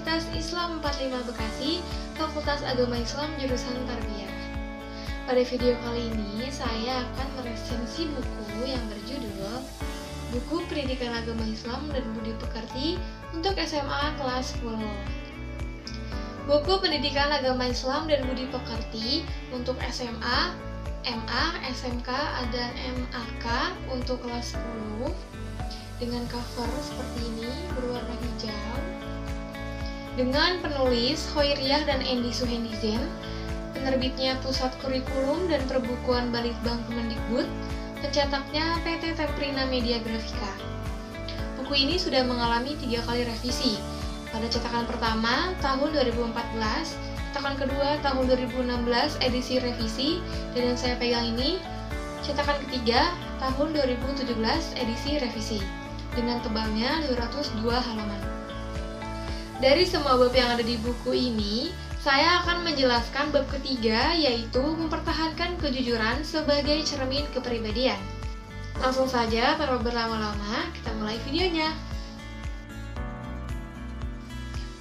Universitas Islam 45 Bekasi, Fakultas Agama Islam jurusan Tarbiyah. Pada video kali ini, saya akan meresensi buku yang berjudul Buku Pendidikan Agama Islam dan Budi Pekerti untuk SMA kelas 10. Buku Pendidikan Agama Islam dan Budi Pekerti untuk SMA, MA, SMK, dan MAK untuk kelas 10 dengan cover seperti ini berwarna hijau dengan penulis Hoiriah dan Endi Suhendizen, penerbitnya Pusat Kurikulum dan Perbukuan Balitbang Kemendikbud, pencetaknya PT Temprina Media Grafika. Buku ini sudah mengalami 3 kali revisi. Pada cetakan pertama tahun 2014, cetakan kedua tahun 2016 edisi revisi, dan yang saya pegang ini cetakan ketiga tahun 2017 edisi revisi dengan tebalnya 202 halaman. Dari semua bab yang ada di buku ini, saya akan menjelaskan bab ketiga, yaitu mempertahankan kejujuran sebagai cermin kepribadian. Langsung saja, tanpa berlama-lama, kita mulai videonya.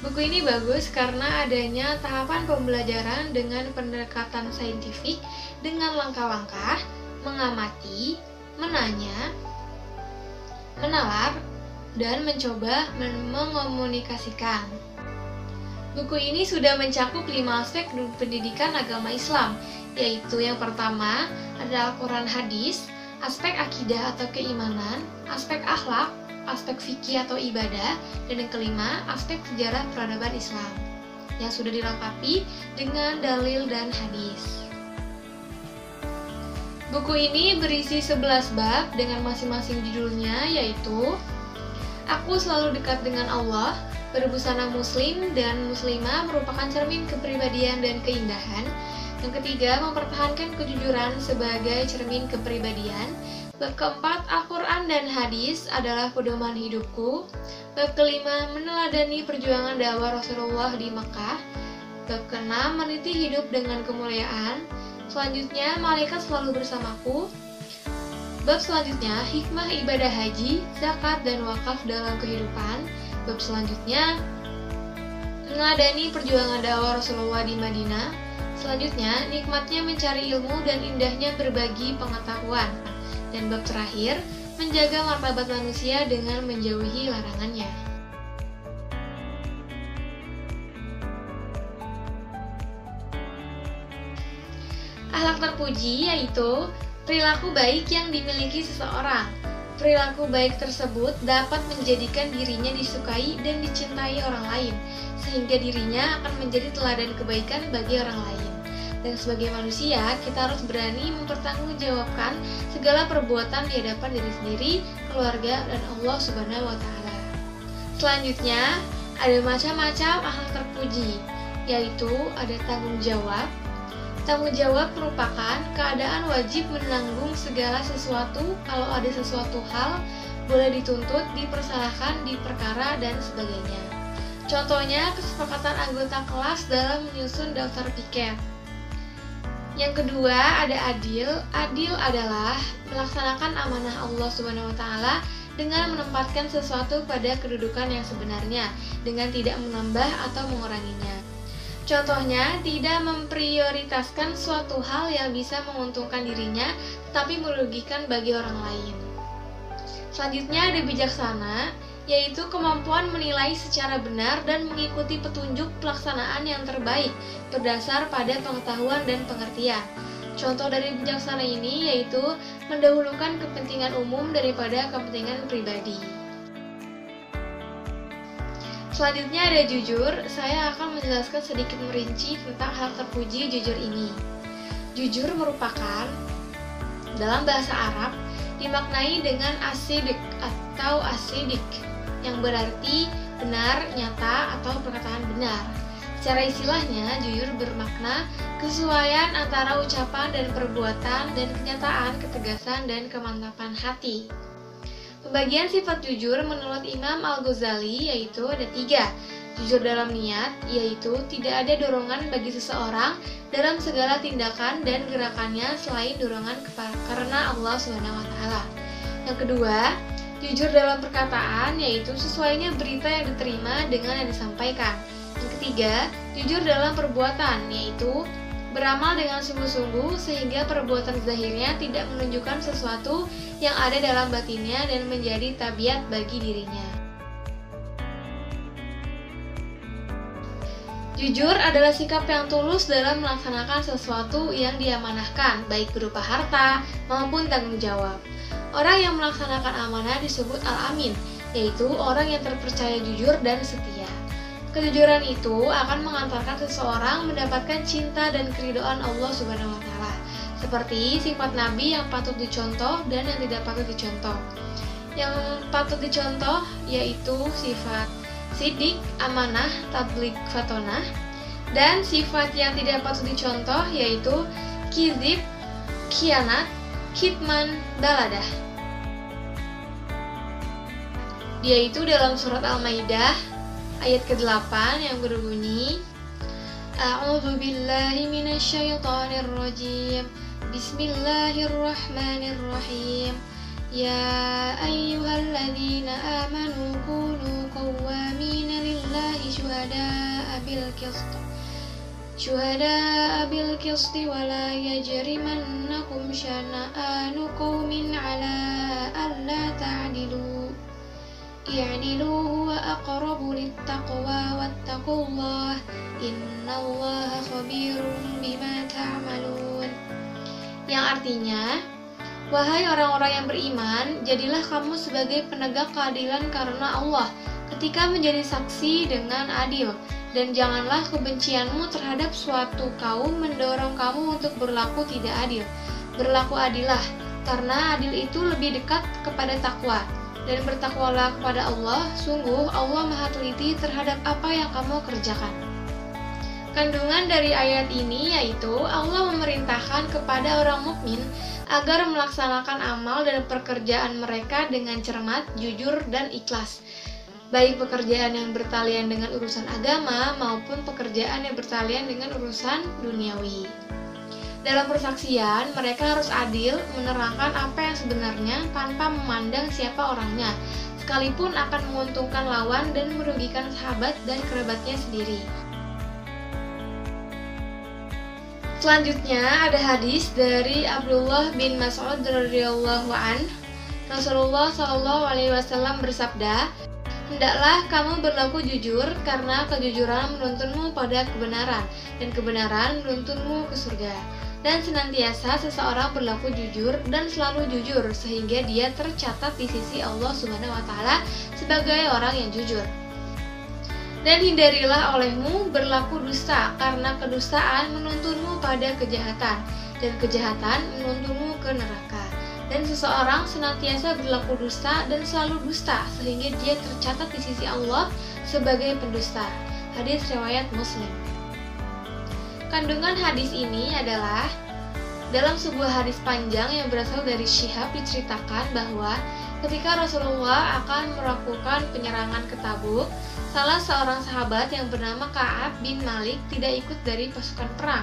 Buku ini bagus karena adanya tahapan pembelajaran dengan pendekatan saintifik dengan langkah-langkah, mengamati, menanya, menalar, dan mencoba mengomunikasikan. Buku ini sudah mencakup 5 aspek pendidikan agama Islam, yaitu yang pertama adalah Al-Quran Hadis, aspek akidah atau keimanan, aspek akhlak, aspek fikih atau ibadah, dan yang kelima, aspek sejarah peradaban Islam, yang sudah dilengkapi dengan dalil dan hadis. Buku ini berisi 11 bab dengan masing-masing judulnya, yaitu Aku Selalu Dekat Dengan Allah, Berbusana Muslim dan Muslimah merupakan cermin kepribadian dan keindahan. Yang ketiga, mempertahankan kejujuran sebagai cermin kepribadian. Bab keempat, Al-Quran dan Hadis adalah pedoman hidupku. Bab kelima, meneladani perjuangan dakwah Rasulullah di Mekah. Bab keenam, meniti hidup dengan kemuliaan. Selanjutnya, malaikat selalu bersamaku. Bab selanjutnya, hikmah ibadah haji, zakat, dan wakaf dalam kehidupan. Bab selanjutnya, meneladani perjuangan dakwah Rasulullah di Madinah. Selanjutnya, nikmatnya mencari ilmu dan indahnya berbagi pengetahuan. Dan bab terakhir, menjaga martabat manusia dengan menjauhi larangannya. Akhlak terpuji yaitu perilaku baik yang dimiliki seseorang. Perilaku baik tersebut dapat menjadikan dirinya disukai dan dicintai orang lain, sehingga dirinya akan menjadi teladan kebaikan bagi orang lain. Dan sebagai manusia, kita harus berani mempertanggungjawabkan segala perbuatan di hadapan diri sendiri, keluarga, dan Allah Subhanahu wa Ta'ala. Selanjutnya, ada macam-macam akhlak terpuji, yaitu ada tanggung jawab. Tanggung jawab merupakan keadaan wajib menanggung segala sesuatu kalau ada sesuatu hal, boleh dituntut, dipersalahkan, diperkara, dan sebagainya. Contohnya, kesepakatan anggota kelas dalam menyusun daftar piket. Yang kedua, ada adil. Adil adalah melaksanakan amanah Allah Subhanahu wa Ta'ala dengan menempatkan sesuatu pada kedudukan yang sebenarnya, dengan tidak menambah atau menguranginya. Contohnya, tidak memprioritaskan suatu hal yang bisa menguntungkan dirinya, tetapi merugikan bagi orang lain. Selanjutnya ada bijaksana, yaitu kemampuan menilai secara benar dan mengikuti petunjuk pelaksanaan yang terbaik berdasar pada pengetahuan dan pengertian. Contoh dari bijaksana ini yaitu mendahulukan kepentingan umum daripada kepentingan pribadi. Selanjutnya ada jujur. Saya akan menjelaskan sedikit merinci tentang hal terpuji jujur ini. Jujur merupakan dalam bahasa Arab dimaknai dengan asidik atau asidik, yang berarti benar, nyata, atau perkataan benar. Secara istilahnya, jujur bermakna kesesuaian antara ucapan dan perbuatan dan kenyataan, ketegasan, dan kemantapan hati. Pembagian sifat jujur menurut Imam Al-Ghazali yaitu ada 3. Jujur dalam niat, yaitu tidak ada dorongan bagi seseorang dalam segala tindakan dan gerakannya selain dorongan karena Allah SWT. Yang kedua, jujur dalam perkataan, yaitu sesuainya berita yang diterima dengan yang disampaikan. Yang ketiga, jujur dalam perbuatan, yaitu beramal dengan sungguh-sungguh sehingga perbuatan zahirnya tidak menunjukkan sesuatu yang ada dalam batinnya dan menjadi tabiat bagi dirinya. Jujur adalah sikap yang tulus dalam melaksanakan sesuatu yang diamanahkan, baik berupa harta maupun tanggung jawab. Orang yang melaksanakan amanah disebut al-amin, yaitu orang yang terpercaya jujur dan setia. Kejujuran itu akan mengantarkan seseorang mendapatkan cinta dan keridhaan Allah Subhanahu wa Ta'ala, seperti sifat Nabi yang patut dicontoh dan yang tidak patut dicontoh. Yang patut dicontoh yaitu sifat sidik, amanah, tabligh, fatonah, dan sifat yang tidak patut dicontoh yaitu kizib, khianat, kitman, baladah. Yaitu dalam surat Al-Maidah ayat ke-8 yang berbunyi, A'udzu billahi minasyaitonir rajim. Bismillahirrahmanirrahim. Ya ayyuhalladzina amanu kunu qawwamina lillahi syuhada'a bil qisti wa la yajrimannakum syana'anu qaumin 'ala alla ta'dilu. I'dilu huwa aqrabu littaqwa wattaqullah innallaha khabirum bima ta'malun. Yang artinya, wahai orang-orang yang beriman, jadilah kamu sebagai penegak keadilan karena Allah ketika menjadi saksi dengan adil, dan janganlah kebencianmu terhadap suatu kaum mendorong kamu untuk berlaku tidak adil. Berlaku adillah, karena adil itu lebih dekat kepada takwa. Dan bertakwalah kepada Allah, sungguh Allah maha teliti terhadap apa yang kamu kerjakan. Kandungan dari ayat ini yaitu Allah memerintahkan kepada orang mukmin agar melaksanakan amal dan pekerjaan mereka dengan cermat, jujur, dan ikhlas. Baik pekerjaan yang bertalian dengan urusan agama maupun pekerjaan yang bertalian dengan urusan duniawi. Dalam persaksian, mereka harus adil menerangkan apa yang sebenarnya tanpa memandang siapa orangnya, sekalipun akan menguntungkan lawan dan merugikan sahabat dan kerabatnya sendiri. Selanjutnya ada hadis dari Abdullah bin Mas'ud radhiyallahu an. Rasulullah SAW bersabda, hendaklah kamu berlaku jujur karena kejujuran menuntunmu pada kebenaran dan kebenaran menuntunmu ke surga. Dan senantiasa seseorang berlaku jujur dan selalu jujur sehingga dia tercatat di sisi Allah Subhanahu wa Ta'ala sebagai orang yang jujur. Dan hindarilah olehmu berlaku dusta karena kedustaan menuntunmu pada kejahatan dan kejahatan menuntunmu ke neraka. Dan seseorang senantiasa berlaku dusta dan selalu dusta sehingga dia tercatat di sisi Allah sebagai pendusta. Hadis riwayat Muslim. Kandungan hadis ini adalah dalam sebuah hadis panjang yang berasal dari Syihab diceritakan bahwa ketika Rasulullah akan melakukan penyerangan ke Tabuk, salah seorang sahabat yang bernama Ka'ab bin Malik tidak ikut dari pasukan perang.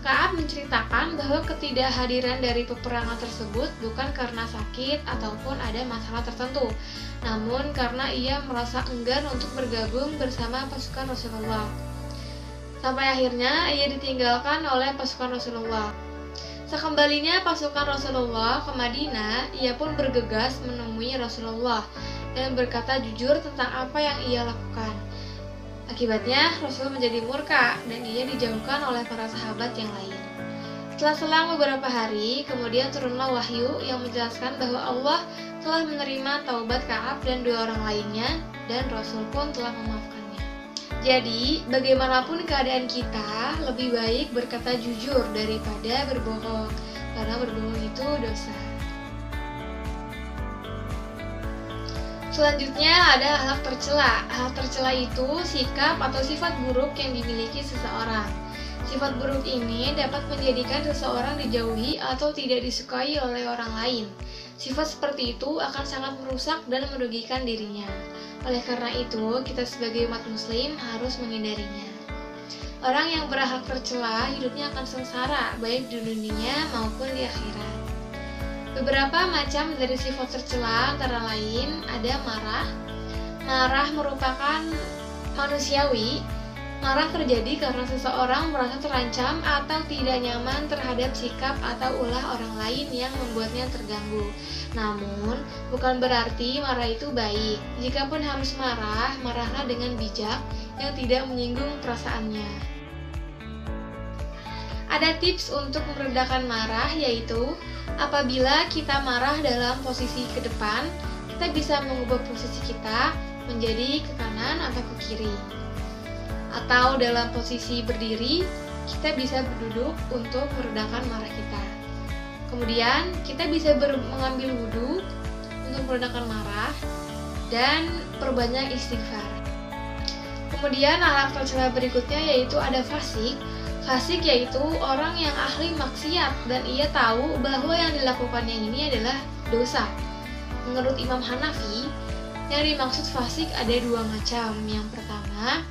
Ka'ab menceritakan bahwa ketidakhadiran dari peperangan tersebut bukan karena sakit ataupun ada masalah tertentu, namun karena ia merasa enggan untuk bergabung bersama pasukan Rasulullah. Sampai akhirnya ia ditinggalkan oleh pasukan Rasulullah. Sekembalinya pasukan Rasulullah ke Madinah, ia pun bergegas menemui Rasulullah dan berkata jujur tentang apa yang ia lakukan. Akibatnya Rasul menjadi murka dan ia dijauhkan oleh para sahabat yang lain. Setelah selang beberapa hari, kemudian turunlah wahyu yang menjelaskan bahwa Allah telah menerima taubat Ka'ab dan dua orang lainnya, dan Rasul pun telah memaafkannya. Jadi, bagaimanapun keadaan kita, lebih baik berkata jujur daripada berbohong, karena berbohong itu dosa. Selanjutnya ada akhlak tercela. Akhlak tercela itu sikap atau sifat buruk yang dimiliki seseorang. Sifat buruk ini dapat menjadikan seseorang dijauhi atau tidak disukai oleh orang lain. Sifat seperti itu akan sangat merusak dan merugikan dirinya. Oleh karena itu, kita sebagai umat muslim harus menghindarinya. Orang yang berakhlak tercela hidupnya akan sengsara, baik di dunia maupun di akhirat. Beberapa macam dari sifat tercela antara lain ada marah. Marah merupakan manusiawi, Marah terjadi karena seseorang merasa terancam atau tidak nyaman terhadap sikap atau ulah orang lain yang membuatnya terganggu. Namun, bukan berarti marah itu baik. Jikapun harus marah, marahlah dengan bijak yang tidak menyinggung perasaannya. Ada tips untuk meredakan marah, yaitu apabila kita marah dalam posisi ke depan, kita bisa mengubah posisi kita menjadi ke kanan atau ke kiri. Atau dalam posisi berdiri, kita bisa berduduk untuk meredakan marah kita. Kemudian, kita bisa mengambil wudhu untuk meredakan marah dan perbanyak istighfar. Kemudian, akhlak tercela berikutnya yaitu ada fasik. Fasik yaitu orang yang ahli maksiat dan ia tahu bahwa yang dilakukannya ini adalah dosa. Menurut Imam Hanafi, yang dimaksud fasik ada dua macam. Yang pertama,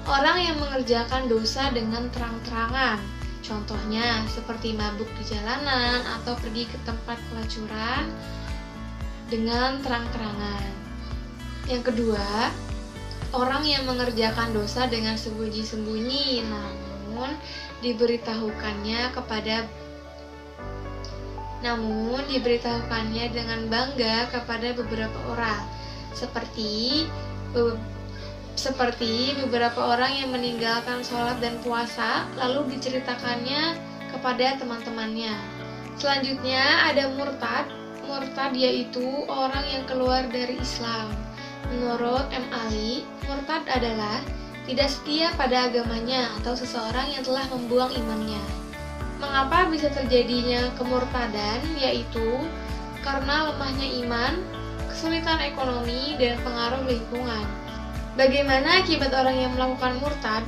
orang yang mengerjakan dosa dengan terang-terangan. Contohnya seperti mabuk di jalanan atau pergi ke tempat pelacuran dengan terang-terangan. Yang kedua, orang yang mengerjakan dosa dengan sembunyi-sembunyi namun diberitahukannya dengan bangga kepada beberapa orang. Seperti beberapa orang yang meninggalkan sholat dan puasa lalu diceritakannya kepada teman-temannya. Selanjutnya ada murtad. Murtad yaitu orang yang keluar dari Islam. Menurut M. Ali, murtad adalah tidak setia pada agamanya atau seseorang yang telah membuang imannya. Mengapa bisa terjadinya kemurtadan? Yaitu karena lemahnya iman, kesulitan ekonomi, dan pengaruh lingkungan. Bagaimana akibat orang yang melakukan murtad?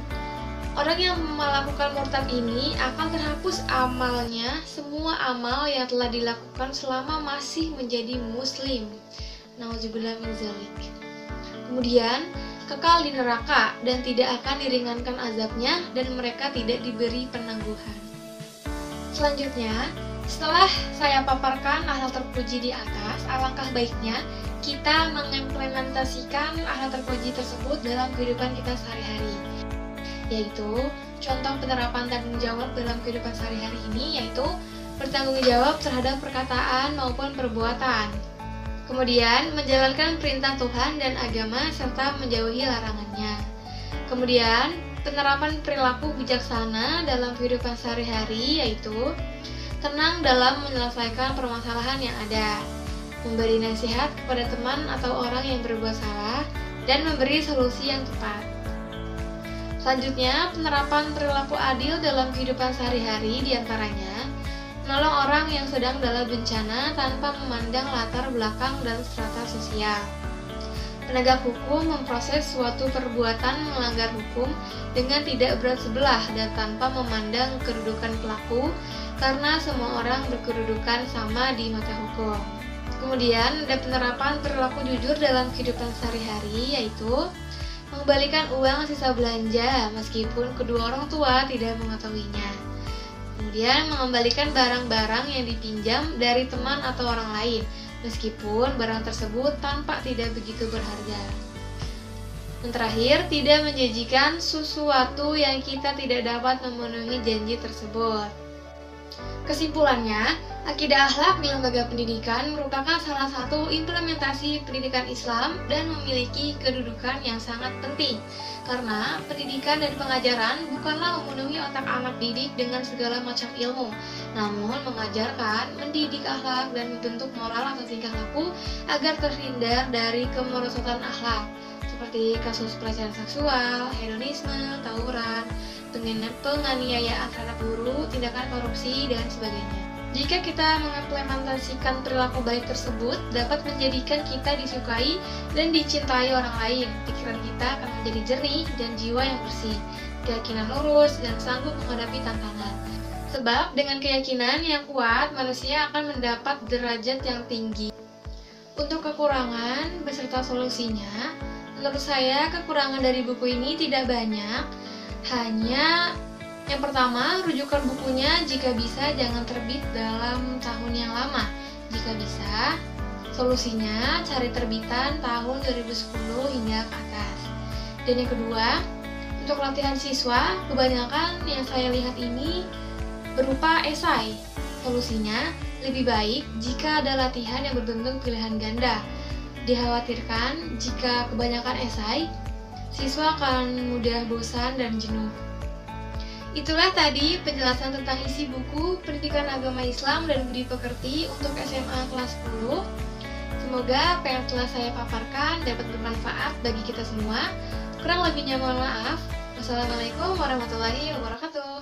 Orang yang melakukan murtad ini akan terhapus amalnya, semua amal yang telah dilakukan selama masih menjadi muslim. Nauzubillah min dzalik. Kemudian, kekal di neraka dan tidak akan diringankan azabnya dan mereka tidak diberi penangguhan. Selanjutnya, setelah saya paparkan akhlak terpuji di atas, alangkah baiknya kita mengimplementasikan akhlak terpuji tersebut dalam kehidupan kita sehari-hari. Yaitu, contoh penerapan tanggung jawab dalam kehidupan sehari-hari ini yaitu bertanggung jawab terhadap perkataan maupun perbuatan. Kemudian, menjalankan perintah Tuhan dan agama serta menjauhi larangannya. Kemudian, penerapan perilaku bijaksana dalam kehidupan sehari-hari yaitu tenang dalam menyelesaikan permasalahan yang ada, memberi nasihat kepada teman atau orang yang berbuat salah, dan memberi solusi yang tepat. Selanjutnya, penerapan perilaku adil dalam kehidupan sehari-hari diantaranya menolong orang yang sedang dalam bencana tanpa memandang latar belakang dan strata sosial. Penegak hukum memproses suatu perbuatan melanggar hukum dengan tidak berat sebelah dan tanpa memandang kedudukan pelaku karena semua orang berkedudukan sama di mata hukum. Kemudian ada penerapan perilaku jujur dalam kehidupan sehari-hari yaitu mengembalikan uang sisa belanja meskipun kedua orang tua tidak mengetahuinya. Kemudian mengembalikan barang-barang yang dipinjam dari teman atau orang lain meskipun barang tersebut tampak tidak begitu berharga. Dan terakhir, tidak menjanjikan sesuatu yang kita tidak dapat memenuhi janji tersebut. Kesimpulannya, akidah akhlak di lembaga pendidikan merupakan salah satu implementasi pendidikan Islam dan memiliki kedudukan yang sangat penting. Karena pendidikan dan pengajaran bukanlah memenuhi otak anak didik dengan segala macam ilmu, namun mengajarkan, mendidik akhlak dan membentuk moral atau tingkah laku agar terhindar dari kemerosotan akhlak, seperti kasus pelecehan seksual, hedonisme, tawuran, penganiayaan terhadap guru, tindakan korupsi, dan sebagainya. Jika kita mengimplementasikan perilaku baik tersebut, dapat menjadikan kita disukai dan dicintai orang lain. Pikiran kita akan menjadi jernih dan jiwa yang bersih, keyakinan lurus, dan sanggup menghadapi tantangan. Sebab dengan keyakinan yang kuat, manusia akan mendapat derajat yang tinggi. Untuk kekurangan beserta solusinya, menurut saya kekurangan dari buku ini tidak banyak. Hanya yang pertama, rujukan bukunya jika bisa jangan terbit dalam tahun yang lama. Jika bisa, solusinya cari terbitan tahun 2010 hingga ke atas. Dan yang kedua, Untuk latihan siswa, kebanyakan yang saya lihat ini berupa esai. Solusinya, lebih baik jika ada latihan yang berbentuk pilihan ganda. Dikhawatirkan jika kebanyakan esai, siswa akan mudah bosan dan jenuh. Itulah tadi penjelasan tentang isi buku Pendidikan Agama Islam dan Budi Pekerti untuk SMA kelas 10. Semoga apa yang telah saya paparkan dapat bermanfaat bagi kita semua. Kurang lebihnya mohon maaf. Wassalamualaikum warahmatullahi wabarakatuh.